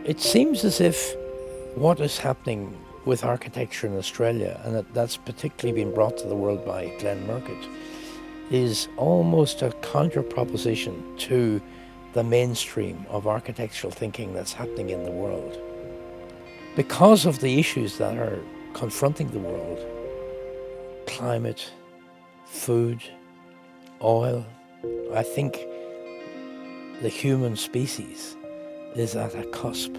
It seems as if what is happening with architecture in Australia, and that's particularly been brought to the world by Glenn Murcutt, is almost a counter-proposition to the mainstream of architectural thinking that's happening in the world. Because of the issues that are confronting the world, climate, food, oil, I think the human species is at a cusp.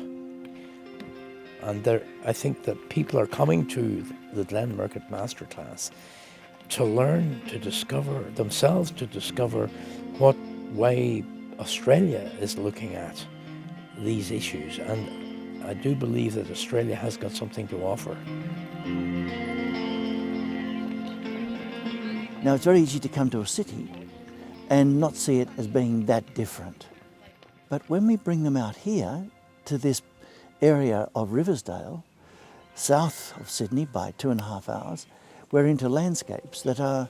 And I think that people are coming to the Glenn Murcutt Masterclass to learn, to discover themselves, to discover what way Australia is looking at these issues. And I do believe that Australia has got something to offer. Now, it's very easy to come to a city and not see it as being that different. But when we bring them out here to this area of Riversdale, south of Sydney by 2.5 hours, we're into landscapes that are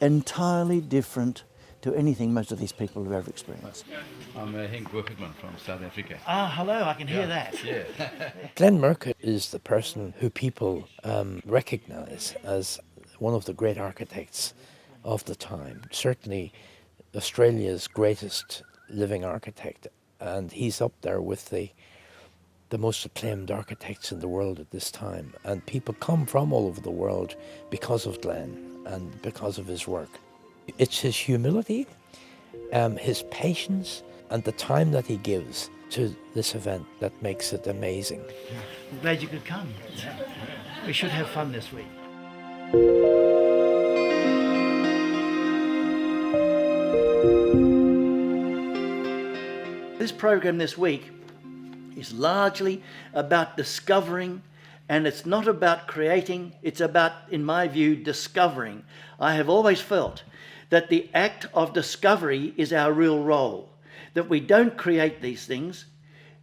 entirely different to anything most of these people have ever experienced. I'm Henk Murcutt from South Africa. Ah, hello, I can hear that. Yeah. Glenn Murcutt is the person who people recognise as one of the great architects of the time, certainly Australia's greatest living architect, and he's up there with the most acclaimed architects in the world at this time. And people come from all over the world because of Glenn and because of his work. It's his humility, his patience, and the time that he gives to this event that makes it amazing. I'm glad you could come. We should have fun this week. This program this week is largely about discovering, and it's not about creating, it's about, in my view, discovering. I have always felt that the act of discovery is our real role, that we don't create these things.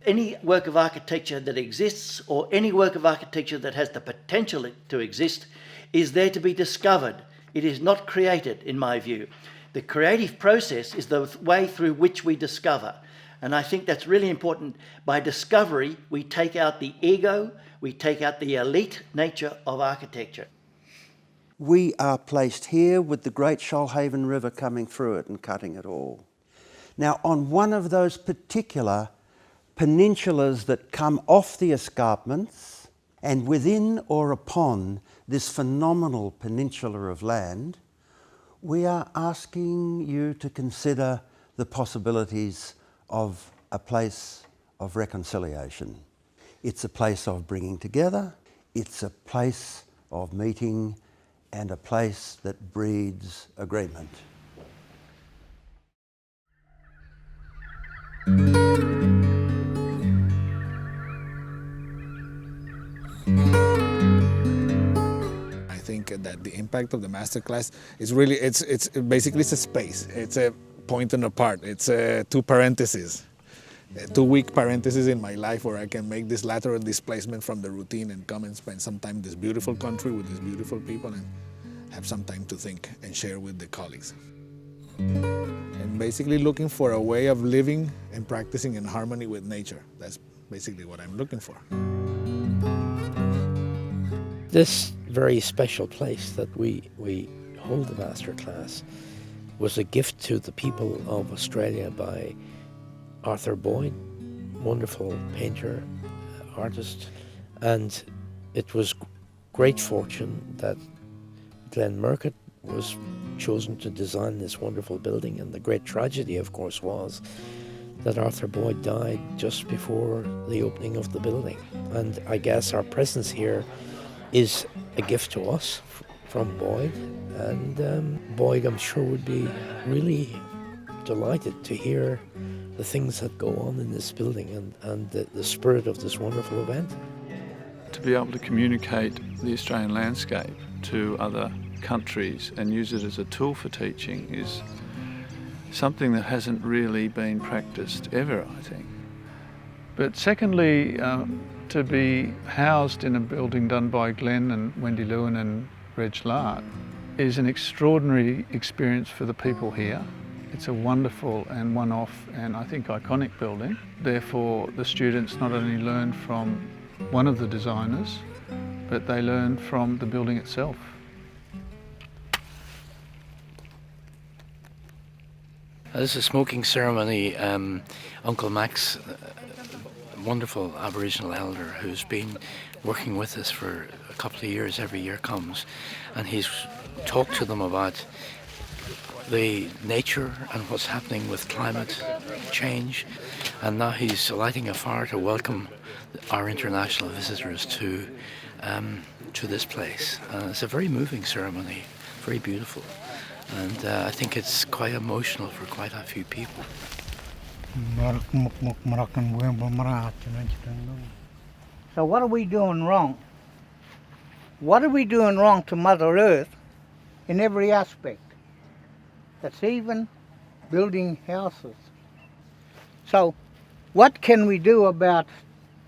Any work of architecture that exists, or any work of architecture that has the potential to exist, is there to be discovered. It is not created, in my view. The creative process is the way through which we discover. And I think that's really important. By discovery, we take out the ego, we take out the elite nature of architecture. We are placed here with the great Shoalhaven River coming through it and cutting it all. Now, on one of those particular peninsulas that come off the escarpments, and within or upon this phenomenal peninsula of land, we are asking you to consider the possibilities of a place of reconciliation. It's a place of bringing together, it's a place of meeting, and a place that breeds agreement. I think that the impact of the masterclass is really, it's basically it's a space. It's a point and apart. It's 2 parentheses. 2 week parentheses in my life where I can make this lateral displacement from the routine and come and spend some time in this beautiful country with these beautiful people and have some time to think and share with the colleagues. And basically looking for a way of living and practicing in harmony with nature. That's basically what I'm looking for. This very special place that we hold the masterclass was a gift to the people of Australia by Arthur Boyd, wonderful painter, artist, and it was great fortune that Glenn Murcutt was chosen to design this wonderful building, and the great tragedy, of course, was that Arthur Boyd died just before the opening of the building. And I guess our presence here is a gift to us from Boyd, and Boyd, I'm sure, would be really delighted to hear the things that go on in this building and the spirit of this wonderful event. To be able to communicate the Australian landscape to other countries and use it as a tool for teaching is something that hasn't really been practiced ever, I think. But secondly, to to be housed in a building done by Glenn and Wendy Lewin and Reg Lart is an extraordinary experience for the people here. It's a wonderful and one-off and I think iconic building. Therefore, the students not only learn from one of the designers, but they learn from the building itself. This is a smoking ceremony. Uncle Max, wonderful Aboriginal elder who's been working with us for a couple of years, every year comes, and he's talked to them about the nature and what's happening with climate change, and now he's lighting a fire to welcome our international visitors to this place. It's a very moving ceremony, very beautiful, and I think it's quite emotional for quite a few people. So what are we doing wrong? What are we doing wrong to Mother Earth in every aspect? That's even building houses. So what can we do about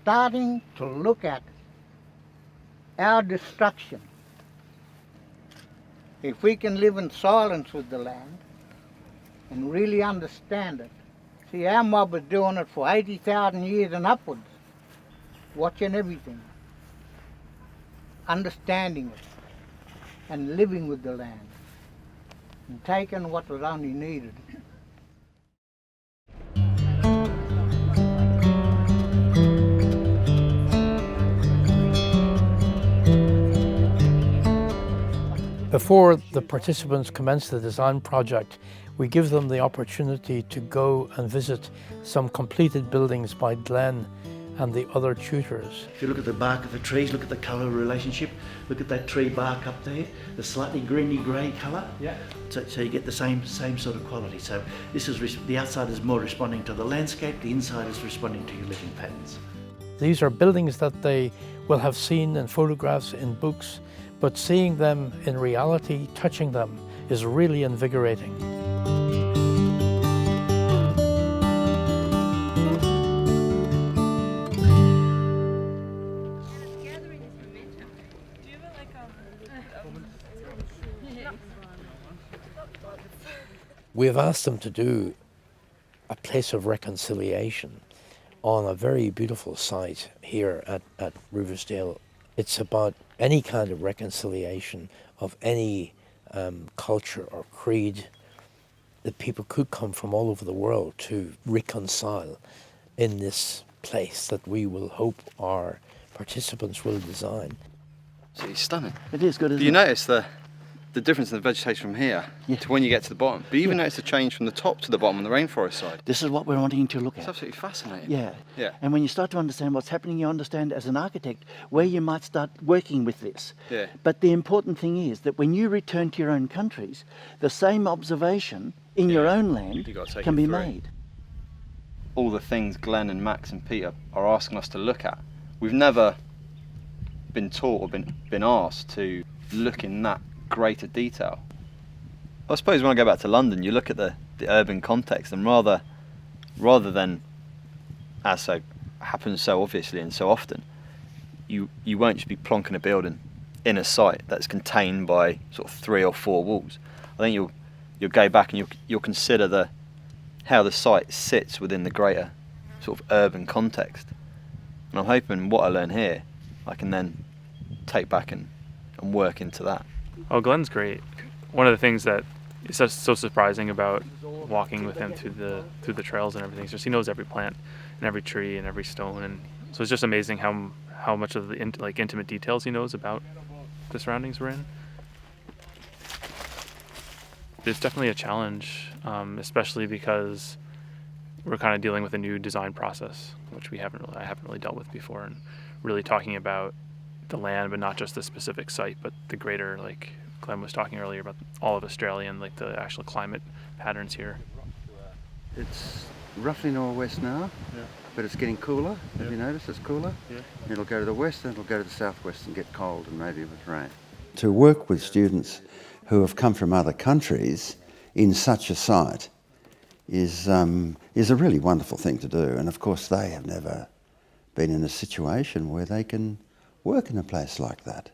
starting to look at our destruction? If we can live in silence with the land and really understand it. See, our mob is doing it for 80,000 years and upwards, watching everything, understanding it, and living with the land, and taking what was only needed. Before the participants commence the design project, we give them the opportunity to go and visit some completed buildings by Glenn and the other tutors. If you look at the bark of the trees, look at the colour relationship, look at that tree bark up there, the slightly greeny grey colour. Yeah. So you get the same sort of quality. So this is the outside is more responding to the landscape, the inside is responding to your living patterns. These are buildings that they will have seen in photographs, in books, but seeing them in reality, touching them, is really invigorating. We have asked them to do a place of reconciliation on a very beautiful site here at Riversdale. It's about any kind of reconciliation of any culture or creed that people could come from all over the world to reconcile in this place that we will hope our participants will design. So it's stunning. It is good, isn't it? You notice the difference in the vegetation from here to when you get to the bottom. But you even notice the change from the top to the bottom on the rainforest side. This is what we're wanting to look at. It's absolutely fascinating. Yeah. Yeah. And when you start to understand what's happening, you understand as an architect where you might start working with this. Yeah. But the important thing is that when you return to your own countries, the same observation in your own land can be made. All the things Glenn and Max and Peter are asking us to look at, we've never been taught or been asked to look in that greater detail. I suppose when I go back to London, you look at the urban context, and rather than, as so happens so obviously and so often, you won't just be plonking a building in a site that's contained by sort of 3 or 4 walls. I think you'll go back and you'll consider how the site sits within the greater sort of urban context. And I'm hoping what I learn here, I can then take back and work into that. Oh, Glenn's great. One of the things that is so surprising about walking with him through the trails and everything is just he knows every plant and every tree and every stone, and so it's just amazing how much of the intimate details he knows about the surroundings we're in. It's definitely a challenge, especially because we're kind of dealing with a new design process, which I haven't really dealt with before, and really talking about the land, but not just the specific site, but the greater, like Glenn was talking earlier about all of Australia and like the actual climate patterns here. It's roughly northwest now, but it's getting cooler. Have you noticed it's cooler? Yeah. It'll go to the west and it'll go to the southwest and get cold and maybe with rain. To work with students who have come from other countries in such a site is a really wonderful thing to do. And of course they have never been in a situation where they can work in a place like that.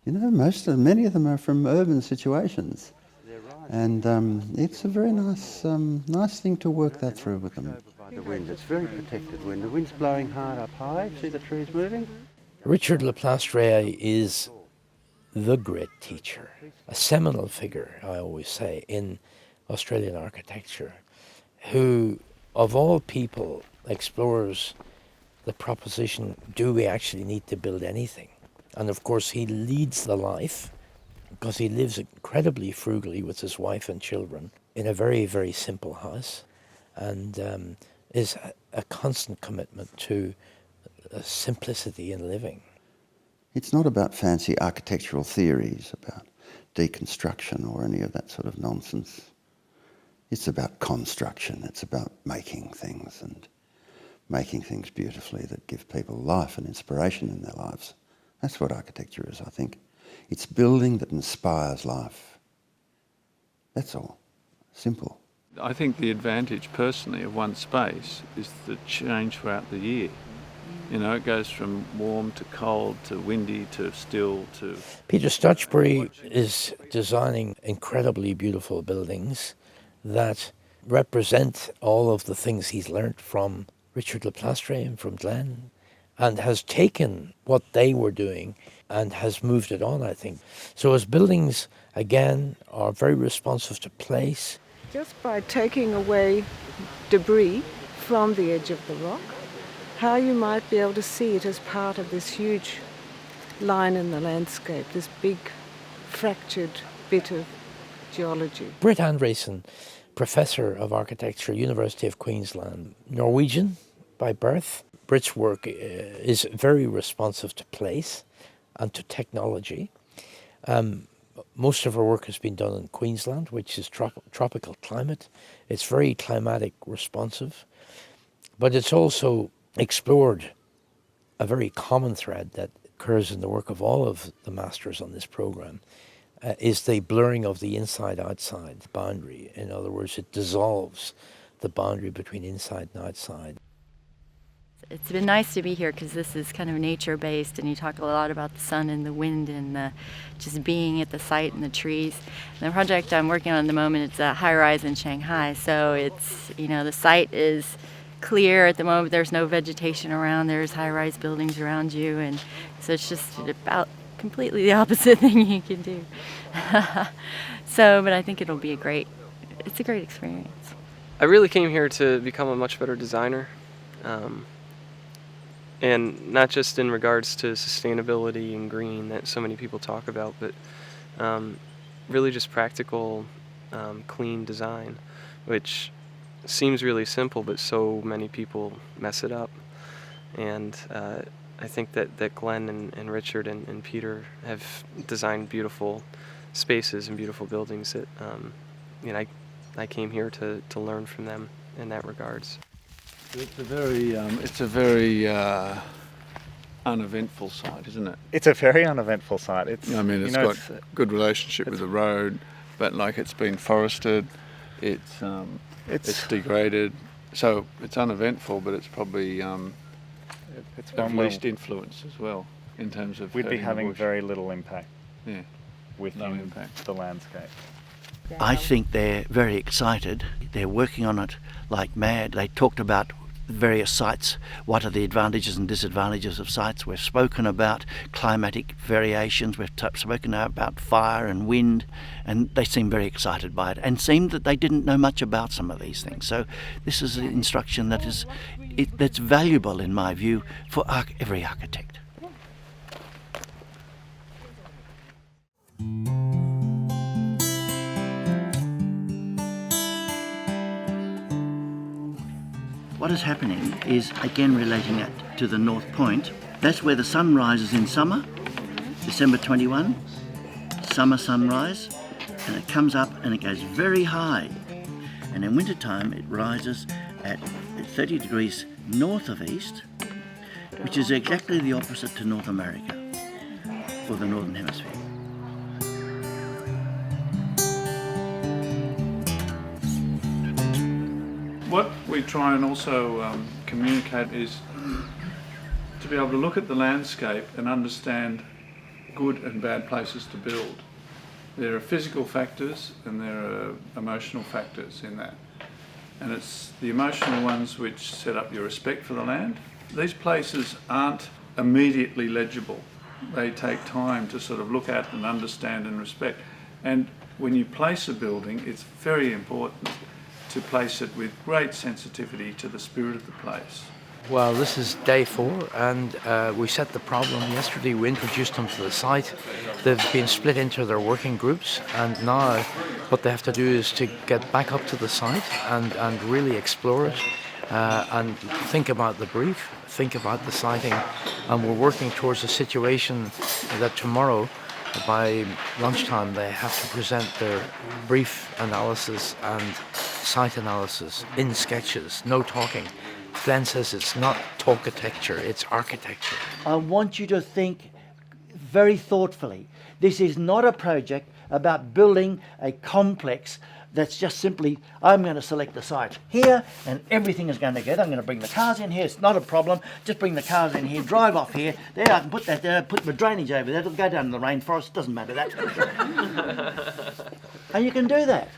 You know, many of them are from urban situations. And it's a very nice thing to work that through with them. The wind, it's very protected wind. The wind's blowing hard up high. See the trees moving? Richard Laplastre is the great teacher, a seminal figure, I always say, in Australian architecture, who, of all people, explores the proposition, do we actually need to build anything? And of course he leads the life, because he lives incredibly frugally with his wife and children in a very, very simple house, and is a constant commitment to simplicity in living. It's not about fancy architectural theories, about deconstruction or any of that sort of nonsense. It's about construction. It's about making things and making things beautifully that give people life and inspiration in their lives. That's what architecture is, I think. It's building that inspires life. That's all. Simple. I think the advantage personally of one space is the change throughout the year. You know, it goes from warm to cold to windy to still to... Peter Stutchbury is designing incredibly beautiful buildings that represent all of the things he's learnt from Richard Laplastre and from Glenn, and has taken what they were doing and has moved it on, I think. So his buildings, again, are very responsive to place. Just by taking away debris from the edge of the rock, how you might be able to see it as part of this huge line in the landscape, this big fractured bit of geology. Britt Andresen, Professor of Architecture, University of Queensland, Norwegian by birth. Britt's work is very responsive to place and to technology. Most of her work has been done in Queensland, which is tropical climate. It's very climatic responsive, but it's also explored a very common thread that occurs in the work of all of the masters on this program, is the blurring of the inside-outside boundary. In other words, it dissolves the boundary between inside and outside. It's been nice to be here because this is kind of nature-based, and you talk a lot about the sun and the wind and just being at the site and the trees. And the project I'm working on at the moment, it's a high-rise in Shanghai, so it's, you know, the site is clear at the moment. There's no vegetation around. There's high-rise buildings around you, and so it's just about completely the opposite thing you can do. So, but I think it'll be it's a great experience. I really came here to become a much better designer. And not just in regards to sustainability and green that so many people talk about, but really just practical, clean design, which seems really simple, but so many people mess it up. And I think that Glenn and Richard and Peter have designed beautiful spaces and beautiful buildings that I came here to learn from them in that regards. It's a very uneventful site, isn't it? It's a very uneventful site. It's got good relationship with the road, but like it's been forested, it's degraded, so it's uneventful, but it's probably it's of least influence as well in terms of. We'd be having very little impact. Yeah, with the landscape. I think they're very excited. They're working on it like mad. They talked about various sites, what are the advantages and disadvantages of sites. We've spoken about climatic variations, we've spoken about fire and wind, and they seem very excited by it and seemed that they didn't know much about some of these things. So this is an instruction that's valuable in my view for every architect. What is happening is, again relating that to the North Point, that's where the sun rises in summer, December 21, summer sunrise, and it comes up and it goes very high. And in wintertime it rises at 30 degrees north of east, which is exactly the opposite to North America, or the Northern Hemisphere. What we try and also communicate is be able to look at the landscape and understand good and bad places to build. There are physical factors and there are emotional factors in that. And it's the emotional ones which set up your respect for the land. These places aren't immediately legible. They take time to sort of look at and understand and respect. And when you place a building, it's very important to place it with great sensitivity to the spirit of the place. Well, this is day 4, and we set the problem yesterday. We introduced them to the site. They've been split into their working groups, and now what they have to do is to get back up to the site and really explore it and think about the brief, think about the siting, and we're working towards a situation that tomorrow by lunchtime they have to present their brief analysis and site analysis in sketches, no talking. Glenn says it's not talkitecture, it's architecture. I want you to think very thoughtfully. This is not a project about building a complex that's just simply, I'm going to select the site here and everything is going to get. I'm going to bring the cars in here, it's not a problem. Just bring the cars in here, drive off here. There, I can put that there, put my drainage over there. It'll go down in the rainforest, doesn't matter that. And you can do that.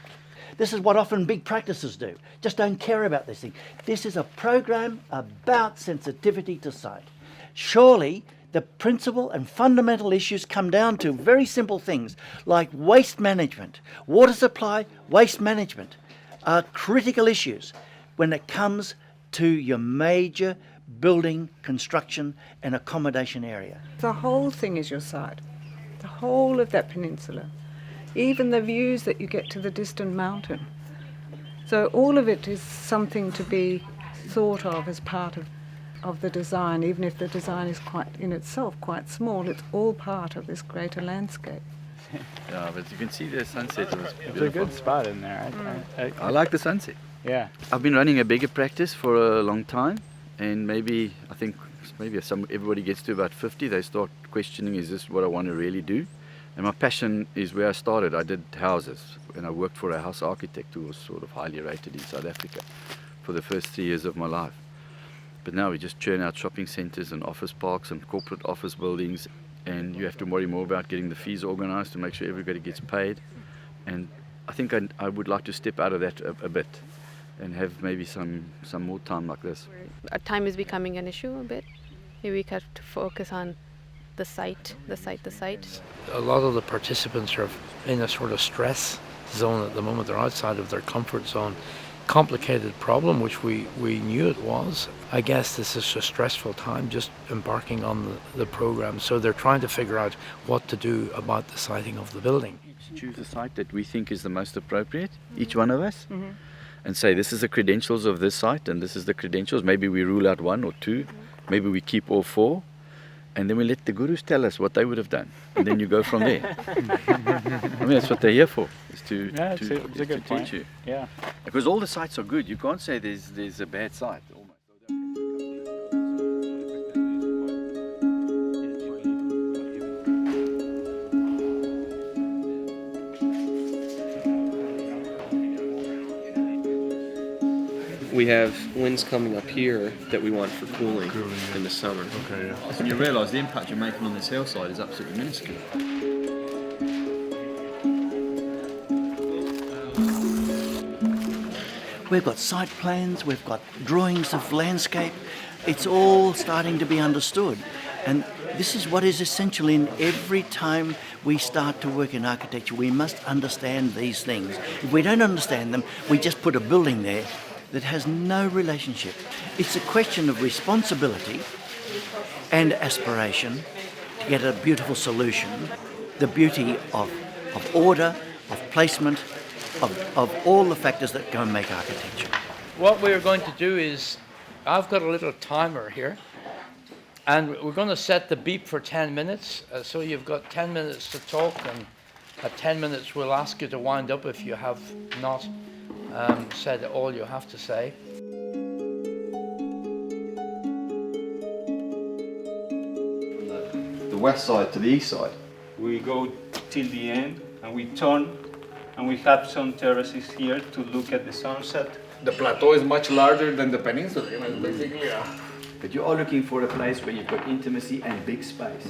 This is what often big practices do. Just don't care about this thing. This is a program about sensitivity to site. Surely the principal and fundamental issues come down to very simple things like waste management. Water supply, waste management are critical issues when it comes to your major building, construction and accommodation area. The whole thing is your site, the whole of that peninsula, even the views that you get to the distant mountain. So all of it is something to be thought of as part of the design, even if the design is quite in itself quite small. It's all part of this greater landscape. Yeah, but you can see the sunset. It's a good spot in there. I like the sunset. Yeah. I've been running a bigger practice for a long time, and maybe everybody gets to about 50, they start questioning, is this what I want to really do? And my passion is where I started. I did houses, and I worked for a house architect who was sort of highly rated in South Africa for the first 3 years of my life. But now we just churn out shopping centres and office parks and corporate office buildings, and you have to worry more about getting the fees organised to make sure everybody gets paid. And I think I would like to step out of that a bit and have maybe some more time like this. Time is becoming an issue a bit. Maybe we have to focus on the site. A lot of the participants are in a sort of stress zone at the moment. They're outside of their comfort zone. Complicated problem, which we knew it was. I guess this is a stressful time just embarking on the program. So they're trying to figure out what to do about the siting of the building. Choose a site that we think is the most appropriate, each one of us, and say this is the credentials of this site and this is the credentials. Maybe we rule out 1 or 2, maybe we keep all 4. And then we let the gurus tell us what they would have done. And then you go from there. I mean, that's what they're here for, is to teach you. Yeah. Because all the sites are good. You can't say there's a bad site. We have winds coming up here that we want for cooling in the summer. Okay, yeah. And you realise the impact you're making on this hillside is absolutely minuscule. We've got site plans, we've got drawings of landscape. It's all starting to be understood. And this is what is essential in every time we start to work in architecture. We must understand these things. If we don't understand them, we just put a building there that has no relationship. It's a question of responsibility and aspiration to get a beautiful solution. The beauty of order, of placement, of all the factors that go and make architecture. What we're going to do is, I've got a little timer here, and we're going to set the beep for 10 minutes. So you've got 10 minutes to talk, and at 10 minutes we'll ask you to wind up if you have not said all you have to say. The west side to the east side. We go till the end and we turn, and we have some terraces here to look at the sunset. The plateau is much larger than the peninsula. You know, it's basically But you are looking for a place where you've got intimacy and big space.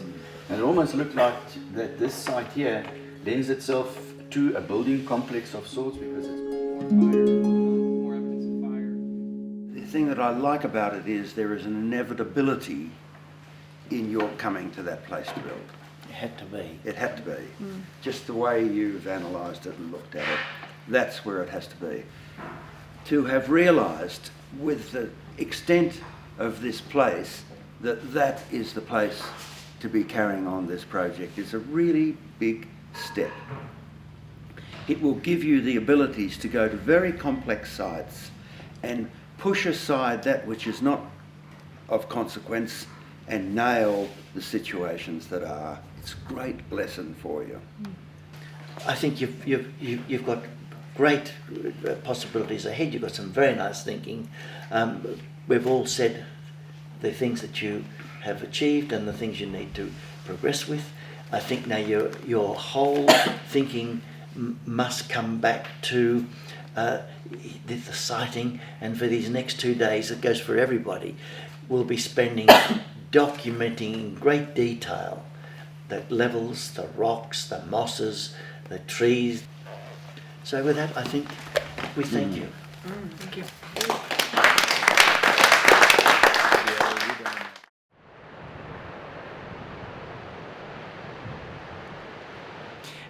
And it almost looked like that this site here lends itself to a building complex of sorts because it's more evidence of fire. The thing that I like about it is there is an inevitability in your coming to that place to build. It had to be. It had to be. Just the way you've analysed it and looked at it, that's where it has to be. To have realised with the extent of this place that that is the place to be carrying on this project is a really big step. It will give you the abilities to go to very complex sites and push aside that which is not of consequence and nail the situations that are. It's a great lesson for you. I think you've got great possibilities ahead. You've got some very nice thinking. We've all said the things that you have achieved and the things you need to progress with. I think now your whole thinking must come back to the sighting, and for these next 2 days, it goes for everybody, we'll be spending documenting in great detail the levels, the rocks, the mosses, the trees. So with that, I think we thank you. Thank you.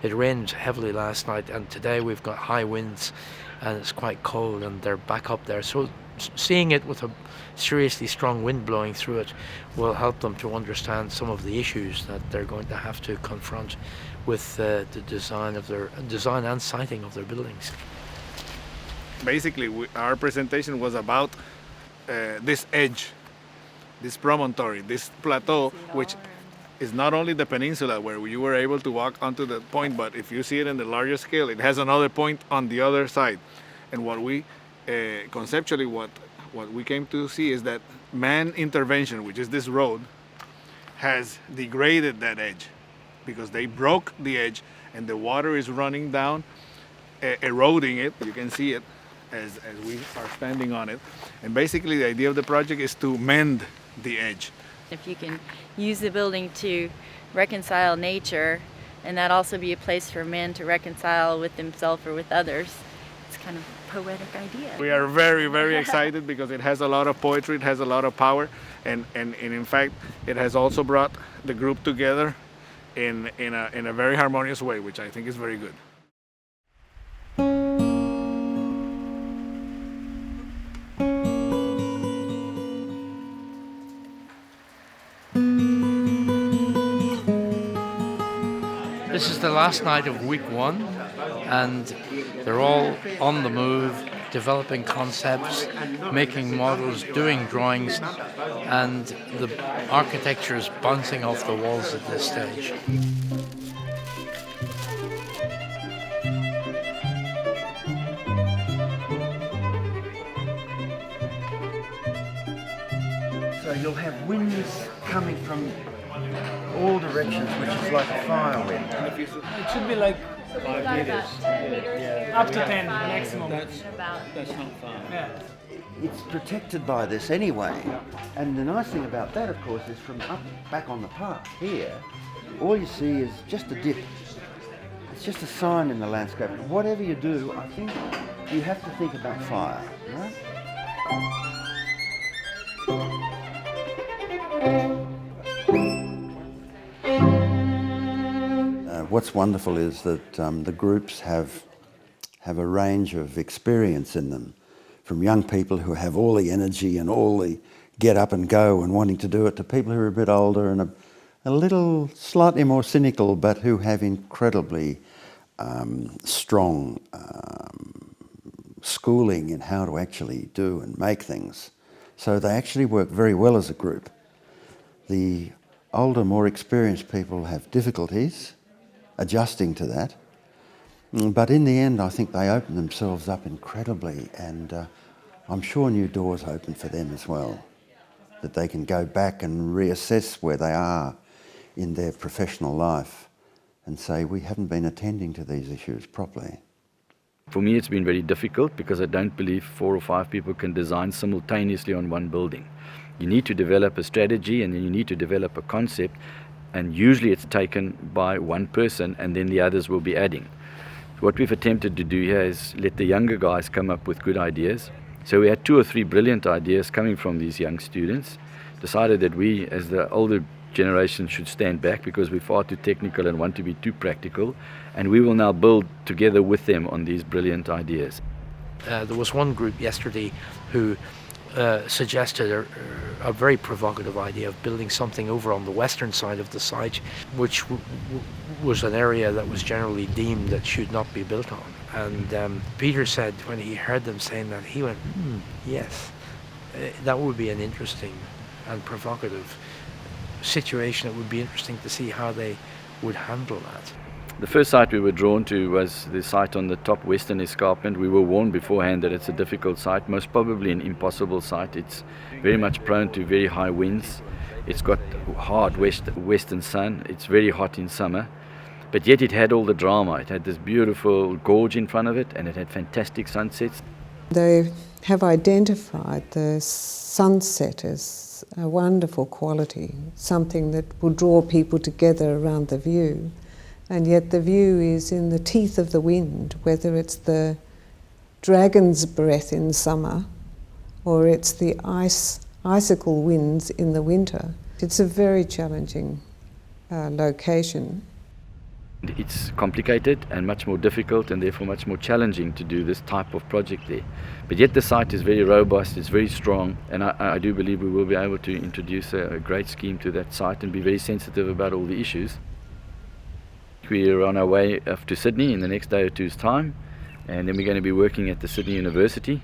It rained heavily last night, and today we've got high winds and it's quite cold, and they're back up there. So seeing it with a seriously strong wind blowing through it will help them to understand some of the issues that they're going to have to confront with the design and siting of their buildings. Basically, our presentation was about this edge, this promontory, this plateau, which is not only the peninsula where you were able to walk onto the point, but if you see it in the larger scale, it has another point on the other side. And what we conceptually what we came to see is that man intervention, which is this road, has degraded that edge because they broke the edge and the water is running down, eroding it. You can see it as we are standing on it. And basically the idea of the project is to mend the edge. If you can use the building to reconcile nature, and that also be a place for men to reconcile with themselves or with others, it's kind of a poetic idea. We are very, very excited because it has a lot of poetry, it has a lot of power, and in fact, it has also brought the group together in a very harmonious way, which I think is very good. This is the last night of week 1, and they're all on the move, developing concepts, making models, doing drawings, and the architecture is bouncing off the walls at this stage. So you'll have winds coming from all directions, which is like a fire wind. It should be like 5 meters. Yeah. Up to 10 maximum. That's not far. Yeah. It's protected by this anyway. And the nice thing about that, of course, is from up back on the path here, all you see is just a dip. It's just a sign in the landscape. Whatever you do, I think you have to think about fire, right? What's wonderful is that the groups have a range of experience in them, from young people who have all the energy and all the get up and go and wanting to do it, to people who are a bit older and a little slightly more cynical, but who have incredibly strong schooling in how to actually do and make things. So they actually work very well as a group. The older, more experienced people have difficulties adjusting to that, but in the end I think they open themselves up incredibly, and I'm sure new doors open for them as well, that they can go back and reassess where they are in their professional life and say, we haven't been attending to these issues properly. For me, it's been very difficult because I don't believe 4 or 5 people can design simultaneously on one building. You need to develop a strategy, and then you need to develop a concept, and usually it's taken by one person and then the others will be adding. What we've attempted to do here is let the younger guys come up with good ideas. So we had 2 or 3 brilliant ideas coming from these young students, decided that we as the older generation should stand back because we're far too technical and want to be too practical, and we will now build together with them on these brilliant ideas. There was one group yesterday who suggested a very provocative idea of building something over on the western side of the site, which was an area that was generally deemed that should not be built on. And Peter said when he heard them saying that, he went, yes, that would be an interesting and provocative situation. It would be interesting to see how they would handle that. The first site we were drawn to was the site on the top western escarpment. We were warned beforehand that it's a difficult site, most probably an impossible site. It's very much prone to very high winds. It's got hard western sun. It's very hot in summer. But yet it had all the drama. It had this beautiful gorge in front of it, and it had fantastic sunsets. They have identified the sunset as a wonderful quality, something that will draw people together around the view. And yet the view is in the teeth of the wind, whether it's the dragon's breath in summer or it's the icicle winds in the winter. It's a very challenging location. It's complicated and much more difficult and therefore much more challenging to do this type of project there. But yet the site is very robust, it's very strong, and I do believe we will be able to introduce a great scheme to that site and be very sensitive about all the issues. We're on our way off to Sydney in the next day or two's time, and then we're going to be working at the Sydney University,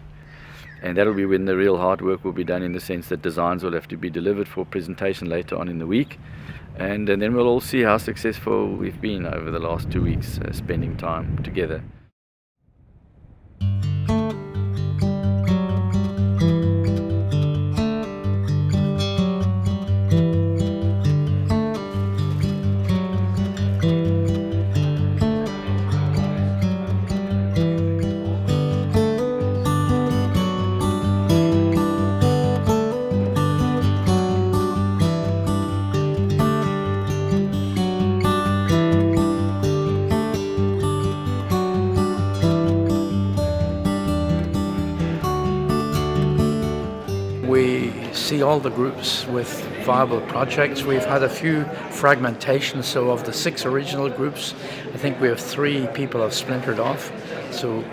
and that'll be when the real hard work will be done, in the sense that designs will have to be delivered for presentation later on in the week, and then we'll all see how successful we've been over the last 2 weeks spending time together. We see all the groups with viable projects. We've had a few fragmentations, so of the 6 original groups, I think we have 3 people have splintered off. So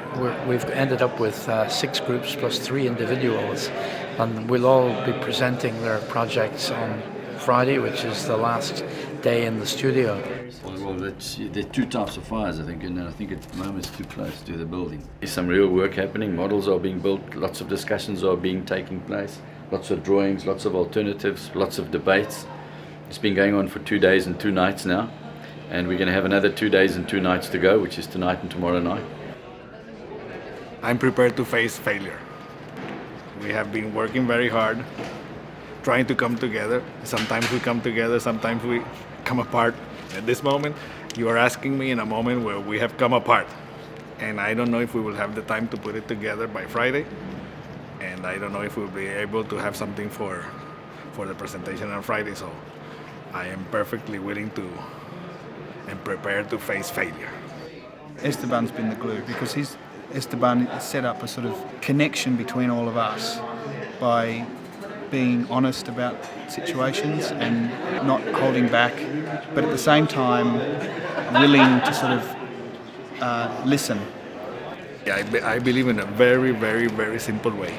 we've ended up with 6 groups plus 3 individuals, and we'll all be presenting their projects on Friday, which is the last day in the studio. Well, there are 2 types of fires, I think, and I think at the moment it's too close to the building. There's some real work happening, models are being built, lots of discussions are taking place, lots of drawings, lots of alternatives, lots of debates. It's been going on for 2 days and 2 nights now, and we're going to have another 2 days and 2 nights to go, which is tonight and tomorrow night. I'm prepared to face failure. We have been working very hard, trying to come together. Sometimes we come together, sometimes we come apart. At this moment, you are asking me in a moment where we have come apart. And I don't know if we will have the time to put it together by Friday. And I don't know if we'll be able to have something for the presentation on Friday. So I am perfectly willing to and prepared to face failure. Esteban's been the glue, because Esteban set up a sort of connection between all of us by being honest about situations and not holding back, but at the same time willing to sort of listen. Yeah, I believe in a very, very, very simple way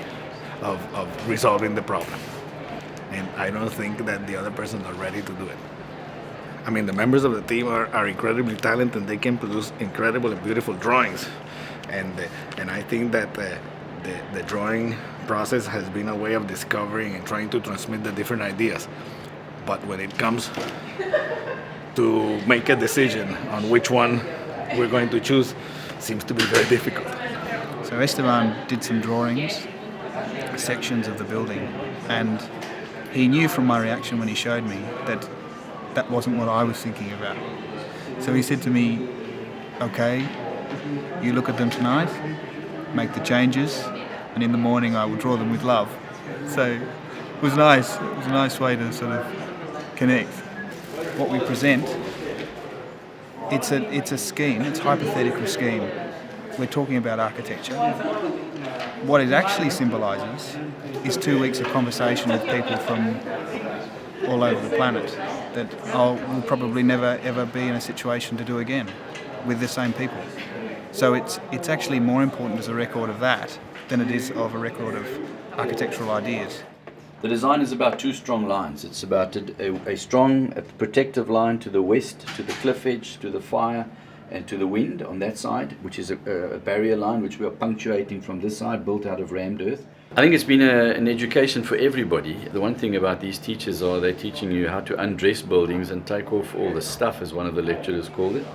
of resolving the problem. And I don't think that the other persons are ready to do it. I mean, the members of the team are incredibly talented, and they can produce incredible and beautiful drawings. And I think that the drawing process has been a way of discovering and trying to transmit the different ideas. But when it comes to make a decision on which one we're going to choose, seems to be very difficult. So Esteban did some drawings, sections of the building, and he knew from my reaction when he showed me that that wasn't what I was thinking about. So he said to me, okay, you look at them tonight, make the changes, and in the morning I will draw them with love. So It was nice. It was a nice way to sort of connect. What we present, it's a scheme, it's a hypothetical scheme. We're talking about architecture. What it actually symbolises is 2 weeks of conversation with people from all over the planet that we'll probably never ever be in a situation to do again with the same people. So it's actually more important as a record of that than it is of a record of architectural ideas. The design is about two strong lines. It's about a strong protective line to the west, to the cliff edge, to the fire, and to the wind on that side, which is a barrier line which we are punctuating from this side, built out of rammed earth. I think it's been an education for everybody. The one thing about these teachers are they're teaching you how to undress buildings and take off all the stuff, as one of the lecturers called it,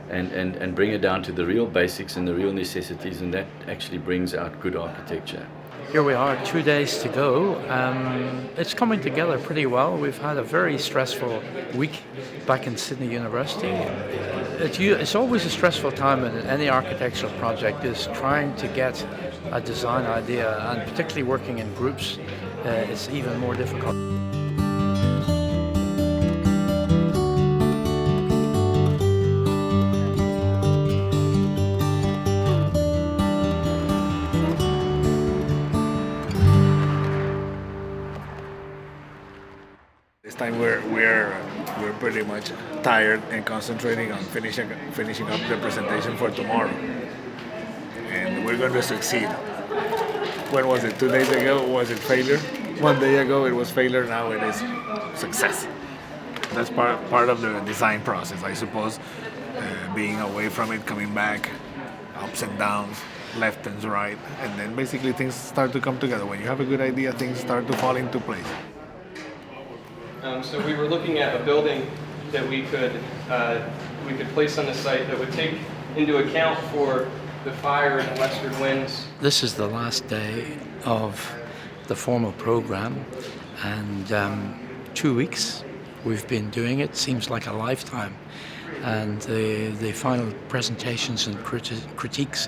and bring it down to the real basics and the real necessities, and that actually brings out good architecture. Here we are, 2 days to go. It's coming together pretty well. We've had a very stressful week back in Sydney University. It's always a stressful time in any architectural project, is trying to get a design idea, and particularly working in groups, it's even more difficult. This time we're pretty much tired and concentrating on finishing up the presentation for tomorrow, and we're going to succeed. When was it? 2 days ago was it failure? 1 day ago it was failure. Now it is success. That's part of the design process, I suppose. Being away from it, coming back, ups and downs, left and right, and then basically things start to come together. When you have a good idea, things start to fall into place. So we were looking at a building that we could place on the site that would take into account for the fire and the western winds. This is the last day of the formal program, and 2 weeks we've been doing it. Seems like a lifetime, and the final presentations and critiques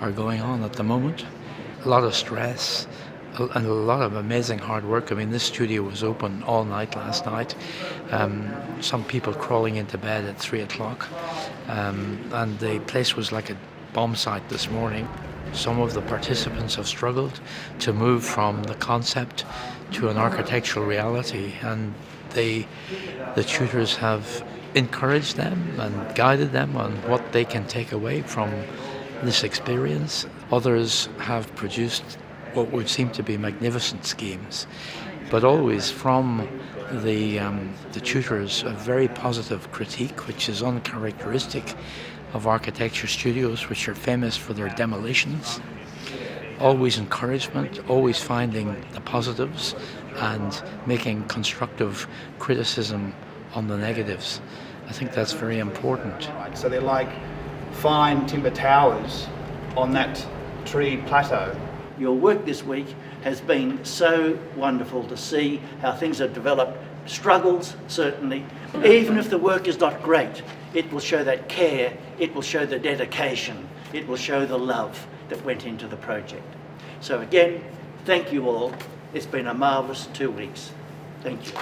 are going on at the moment. A lot of stress and a lot of amazing hard work. I mean, this studio was open all night last night. Some people crawling into bed at 3 o'clock, and the place was like a bomb site this morning. Some of the participants have struggled to move from the concept to an architectural reality, and the tutors have encouraged them and guided them on what they can take away from this experience. Others have produced what would seem to be magnificent schemes, but always from the tutors a very positive critique, which is uncharacteristic of architecture studios, which are famous for their demolitions. Always encouragement, always finding the positives and making constructive criticism on the negatives. I think that's very important. So they're like fine timber towers on that tree plateau. Your work this week has been so wonderful to see how things have developed. Struggles, certainly. Even if the work is not great, it will show that care, it will show the dedication, it will show the love that went into the project. So again, thank you all. It's been a marvellous 2 weeks. Thank you.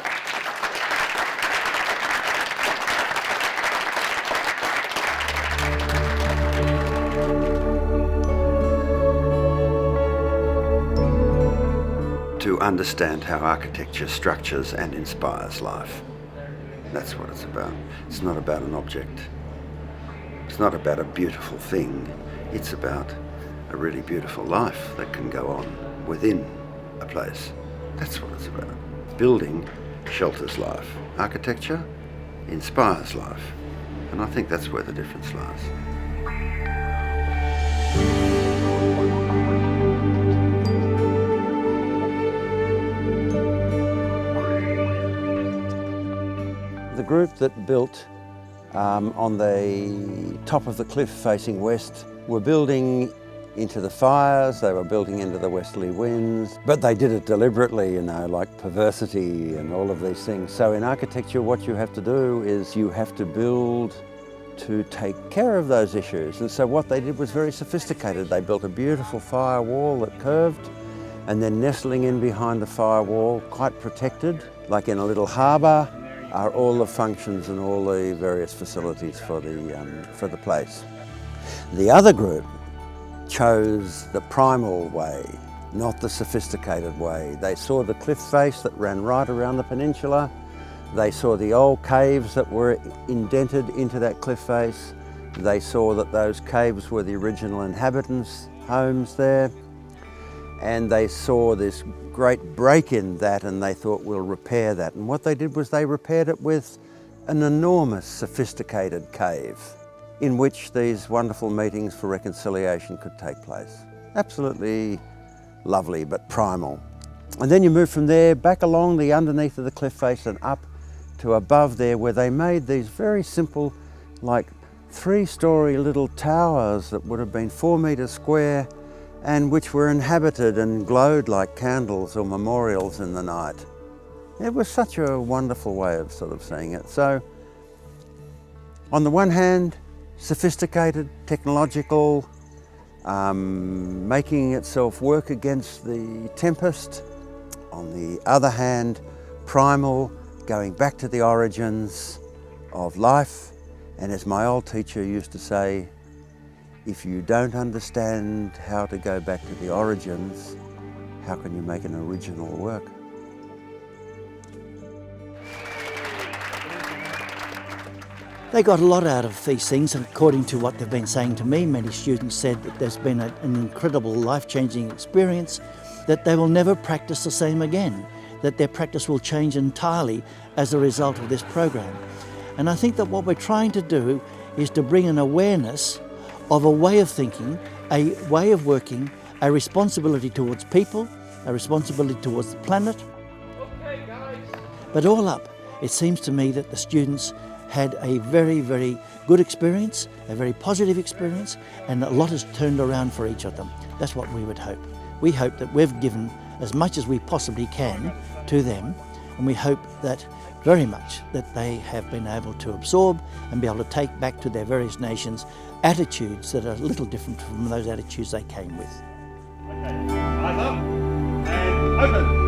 To understand how architecture structures and inspires life. That's what it's about. It's not about an object. It's not about a beautiful thing. It's about a really beautiful life that can go on within a place. That's what it's about. Building shelters life. Architecture inspires life. And I think that's where the difference lies. The group that built on the top of the cliff facing west were building into the fires, they were building into the westerly winds, but they did it deliberately, you know, like perversity and all of these things. So in architecture, what you have to do is you have to build to take care of those issues. And so what they did was very sophisticated. They built a beautiful fire wall that curved, And then nestling in behind the firewall, quite protected, like in a little harbour, are all the functions and all the various facilities for the place. The other group chose the primal way, not the sophisticated way. They saw the cliff face that ran right around the peninsula. They saw the old caves that were indented into that cliff face. They saw that those caves were the original inhabitants' homes there. And they saw this great break in that, and they thought, we'll repair that. And what they did was they repaired it with an enormous sophisticated cave in which these wonderful meetings for reconciliation could take place. Absolutely lovely, but primal. And then you move from there back along the underneath of the cliff face and up to above there, where they made these very simple, like 3-story little towers that would have been 4 metres square, and which were inhabited and glowed like candles or memorials in the night. It was such a wonderful way of sort of seeing it. So, on the one hand, sophisticated, technological, making itself work against the tempest. On the other hand, primal, going back to the origins of life. And as my old teacher used to say, if you don't understand how to go back to the origins, how can you make an original work? They got a lot out of these things, according to what they've been saying to me. Many students said that there's been an incredible life-changing experience, that they will never practice the same again, that their practice will change entirely as a result of this program. And I think that what we're trying to do is to bring an awareness of a way of thinking, a way of working, a responsibility towards people, a responsibility towards the planet. But all up, it seems to me that the students had a very, very good experience, a very positive experience, and a lot has turned around for each of them. That's what we would hope. We hope that we've given as much as we possibly can to them, and we hope that very much that they have been able to absorb and be able to take back to their various nations attitudes that are a little different from those attitudes they came with. Okay, eyes up and open.